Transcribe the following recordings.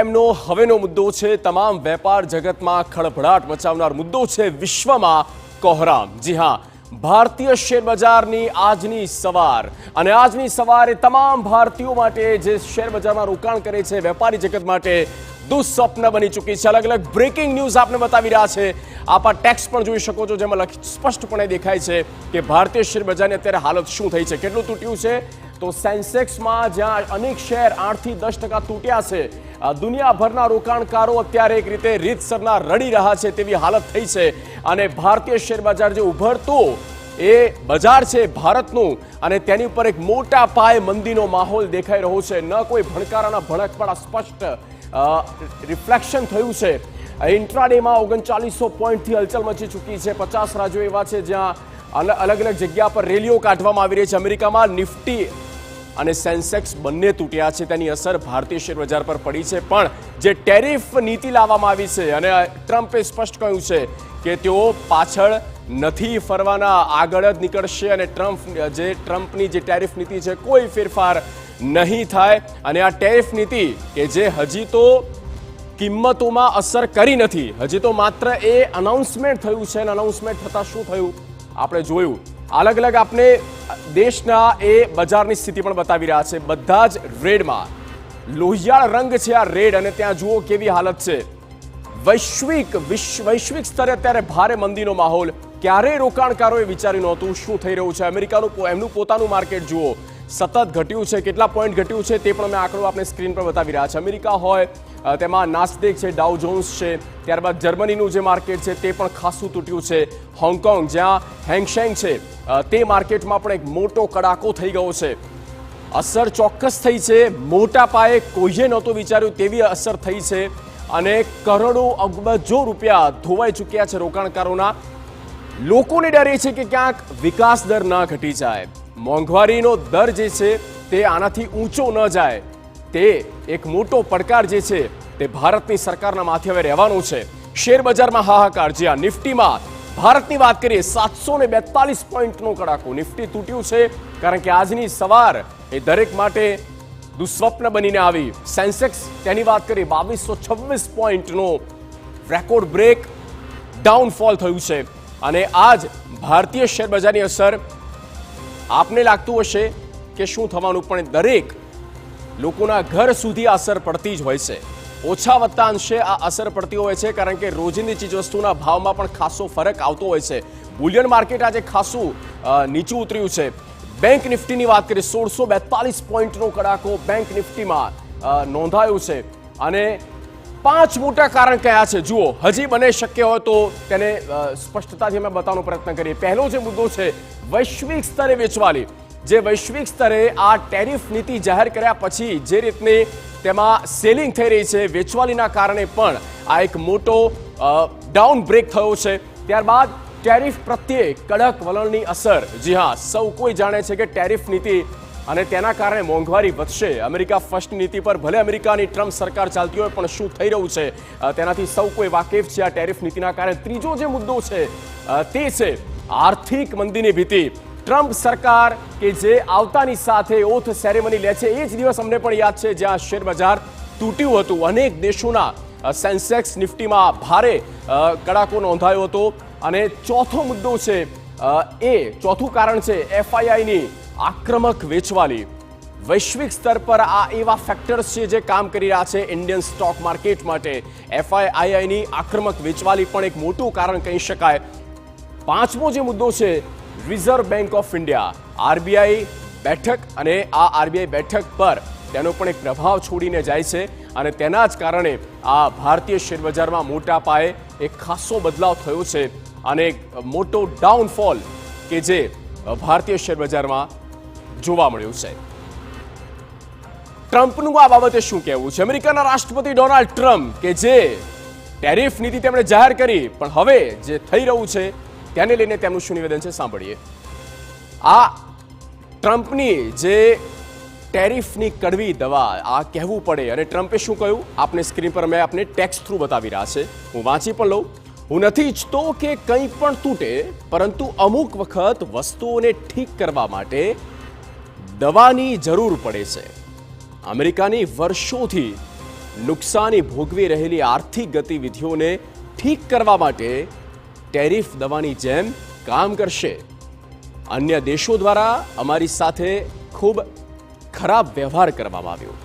ટાઈમનો હવેનો મુદ્દો છે તમામ વેપાર જગતમાં ખળભળાટ મચાવનાર મુદ્દો છે વિશ્વમાં કોહરામ। જી હા, ભારતીય શેર બજારની આજની સવાર અને આજની સવારે તમામ ભારતીયો માટે જે શેર બજારમાં રોકાણ કરે છે વેપારી જગત માટે દુઃસ્વપ્ન બની ચૂકી છે। અલગ અલગ બ્રેકિંગ ન્યૂઝ આપને બતાવી રહ્યા છે। આપ આ ટેક્સ્ટ પણ જોઈ શકો છો જેમાં સ્પષ્ટપણે દેખાય છે કે ભારતીય શેર બજારની અત્યારે હાલત શું થઈ છે, કેટલું તૂટ્યું છે। તો સેન્સેક્સમાં જ્યાં અનેક શેર 8 થી 10% તૂટ્યા છે, દુનિયાભરના રોકાણકારો અત્યારે એક રીતે રીતસરના રડી રહ્યા છે તેવી હાલત થઈ છે। અને ભારતીય શેર બજાર જે ઉભરતું એ બજાર છે ભારતનું અને તેની ઉપર એક મોટા પાયે મંદીનો માહોલ દેખાઈ રહ્યો છે। ન કોઈ ભણકારાના ભણક પણ સ્પષ્ટ રિફ્લેક્શન થયું છે। ઇન્ટ્રાડેમાં 3900 પોઈન્ટથી હલચલ મચી ચૂકી છે। 50 રાજ્યો એવા છે જ્યાં અલગ અલગ જગ્યા પર રેલીઓ કાઢવામાં આવી રહી છે। અમેરિકામાં નિફ્ટી અને સેન્સેક્સ બંને તૂટ્યા છે, તેની અસર ભારતીય શેર બજાર પર પડી છે। પણ જે ટેરિફ નીતિ લાવવામાં આવી છે અને ટ્રમ્પે સ્પષ્ટ કહ્યું છે કે તેઓ પાછળ નથી ફરવાના, આગળ જ નીકળશે અને ટ્રમ્પની જે ટેરિફ નીતિ છે કોઈ ફેરફાર નહીં થાય। અને આ ટેરિફ નીતિ કે જે હજી તો કિંમતોમાં અસર કરી નથી, હજી તો માત્ર એ અનાઉન્સમેન્ટ થયું છે અને અનાઉન્સમેન્ટ થતાં શું થયું આપણે જોયું। અલગ અલગ આપણે દેશના એ બજારની સ્થિતિ પણ બતાવી રહ્યા છે। બધા જ રેડમાં લોહિયાળ રંગ છે આ રેડ, અને ત્યાં જુઓ કેવી હાલત છે। વૈશ્વિક સ્તરે અત્યારે ભારે મંદીનો માહોલ। ક્યારેય રોકાણકારોએ વિચાર્યું નહોતું શું થઈ રહ્યું છે। અમેરિકાનું એમનું પોતાનું માર્કેટ જુઓ, સતત ઘટ્યું છે। કેટલા પોઈન્ટ ઘટ્યું છે તે પણ અમે આંકડો આપણે સ્ક્રીન પર બતાવી રહ્યા છે। અમેરિકા હોય તેમાં નાસ્ડેક છે, ડાઉ જોન્સ છે, ત્યારબાદ જર્મનીનું જે માર્કેટ છે તે પણ ખાસું તૂટ્યું છે। હોંગકોંગ જ્યાં હેંગશેંગ છે તે માર્કેટમાં પણ એક મોટો કડાકો થઈ ગયો છે। અસર ચોક્કસ થઈ છે, મોટા પાયે કોઈએ નહોતું વિચાર્યું તેવી અસર થઈ છે અને કરોડો અબજો રૂપિયા ધોવાઈ ચૂક્યા છે રોકાણકારોના। લોકોને ડર એ છે કે ક્યાંક વિકાસ દર ના ઘટી જાય, મોંઘવારીનો દર જે છે તે આનાથી ઊંચો ન જાય। તે એક મોટો પડકાર જે છે તે ભારતની સરકારના માથે હવે રહેવાનો છે। શેર બજારમાં હાહાકાર। જી હા, નિફ્ટીમાં ભારતની વાત કરીએ 742 પોઈન્ટનો કડાકો, નિફ્ટી તૂટ્યું છે કારણ કે આજની સવાર એ દરેક માટે દુઃસ્વપ્ન બનીને આવી। સેન્સેક્સ તેની વાત કરીએ 2226 પોઈન્ટનો રેકોર્ડ બ્રેક ડાઉનફોલ થયું છે। અને આજ ભારતીય શેર બજારની અસર આપને લાગતું હશે કે શું થવાનું, પણ દરેક લોકોના ઘર સુધી અસર પડતી જ હોય છે। ઓછા વત્તા અંશે આ અસર પડતી હોય છે કારણ કે રોજિંદી ચીજવસ્તુના ભાવમાં પણ ખાસો ફરક આવતો હોય છે। બુલિયન માર્કેટ આજે ખાસું નીચું ઉતર્યું છે। બેંક નિફ્ટીની વાત કરીએ 1642 પોઈન્ટનો કડાકો બેંક નિફ્ટીમાં નોંધાયો છે। અને 5 મોટા કારણ કયા છે જુઓ, હજી બને શક્ય હોય તો તેને સ્પષ્ટતાથી અમે બતાવવાનો પ્રયત્ન કરીએ। પહેલો જે મુદ્દો છે વૈશ્વિક સ્તરે વેચવાલી। જે વૈશ્વિક સ્તરે આ ટેરિફ નીતિ જાહેર કર્યા પછી જે રીતની તેમાં સેલિંગ થઈ રહી છે, વેચવાલીના કારણે પણ આ એક મોટો ડાઉન બ્રેક થયો છે। ત્યારબાદ ટેરિફ પ્રત્યે કડક વલણની અસર। જી હા, સૌ કોઈ જાણે છે કે ટેરિફ નીતિ અને તેના કારણે મોંઘવારી વધશે। અમેરિકા ફર્સ્ટ નીતિ પર ભલે અમેરિકાની ટ્રમ્પ સરકાર ચાલતી હોય પણ શું થઈ રહ્યું છે તેનાથી સૌ કોઈ વાકેફ છે આ ટેરિફ નીતિના કારણે। ત્રીજો જે મુદ્દો છે તે છે આર્થિક મંદીની ભીતિ। ટ્રમ્પ સરકાર કે જે આવતાની સાથે ઓથ સેરેમની લે છે એ જ દિવસ અમને પણ યાદ છે જ્યાં શેર બજાર તૂટ્યું હતું। અનેક દેશોના સેન્સેક્સ નિફ્ટીમાં ભારે કડાકો નોંધાયો હતો। અને ચોથો મુદ્દો છે ચોથું કારણ છે એફઆઈઆઈની આક્રમક વેચવાલી। વૈશ્વિક સ્તર પર આ એવા ફેક્ટર્સ છે જે કામ કરી રહ્યા છે ઇન્ડિયન સ્ટોક માર્કેટ માટે। એફઆઈઆઈની આક્રમક વેચવાલી પણ એક મોટું કારણ કહી શકાય। પાંચમો જે મુદ્દો છે reserve bank of India, RBI બેઠક, અને આ આરબીઆઈ બેઠક પર તેનો પણ એક પ્રભાવ છોડીને જાય છે અને તેના જ કારણે આ ભારતીય શેર બજારમાં મોટા પાયે એક ખાસો બદલાવ થયો છે અને એક મોટો ડાઉનફોલ કે જે ભારતીય શેર બજારમાં જોવા મળ્યું છે। ટ્રમ્પનું આ બાબતે શું કહેવું છે? અમેરિકાના રાષ્ટ્રપતિ ડોનાલ્ડ ટ્રમ્પ કે જે ટેરિફ નીતિ તેમણે જાહેર કરી પણ હવે જે થઈ રહ્યું છે તેને લઈને તેમનું શું નિવેદન છે સાંભળીએ। આ ટ્રમ્પની જે ટેરિફની કડવી દવા આ કહેવું પડે અને ટ્રમ્પે શું કહ્યું આપને સ્ક્રીન પર મેં આપને ટેક્સ્ટ થ્રુ બતાવી રહ્યા છે, હું વાંચી પણ લઉં। હું નથી ઈચ્છતો કે કંઈ પણ તૂટે, પરંતુ અમુક વખત વસ્તુઓને ઠીક કરવા માટે દવાની જરૂર પડે છે। અમેરિકાની વર્ષોથી નુકસાની ભોગવી રહેલી આર્થિક ગતિવિધિઓને ઠીક કરવા માટે ટેરિફ દવાની જેમ કામ કરશે. અન્ય દેશો દ્વારા અમારી સાથે ખૂબ ખરાબ વ્યવહાર કરવામાં આવ્યો.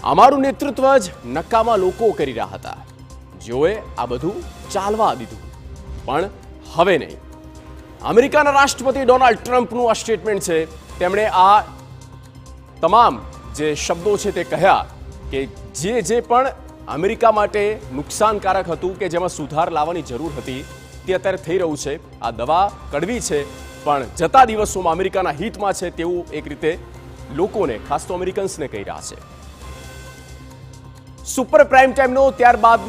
અમારું નેતૃત્વ જ નકામા લોકો કરી રહ્યા હતા, જેઓએ આ બધું ચાલવા દીધું, પણ હવે નહીં. અમેરિકાના રાષ્ટ્રપતિ ડોનાલ્ડ ટ્રમ્પનું આ સ્ટેટમેન્ટ છે. તેમણે આ તમામ જે શબ્દો છે તે કહ્યા કે જે પણ અમેરિકા માટે નુકસાનકારક હતું, કે જેમાં સુધાર લાવવાની જરૂર હતી, તે અત્યારે થઈ રહ્યું છે. આ દવા કડવી છે, પણ જતા દિવસોમાં અમેરિકાના હિતમાં છે તેવું એક રીતે લોકોને, ખાસ તો અમેરિકન્સને કહી રહ્યા છે. સુપર પ્રાઇમ ટાઈમનો ત્યારબાદ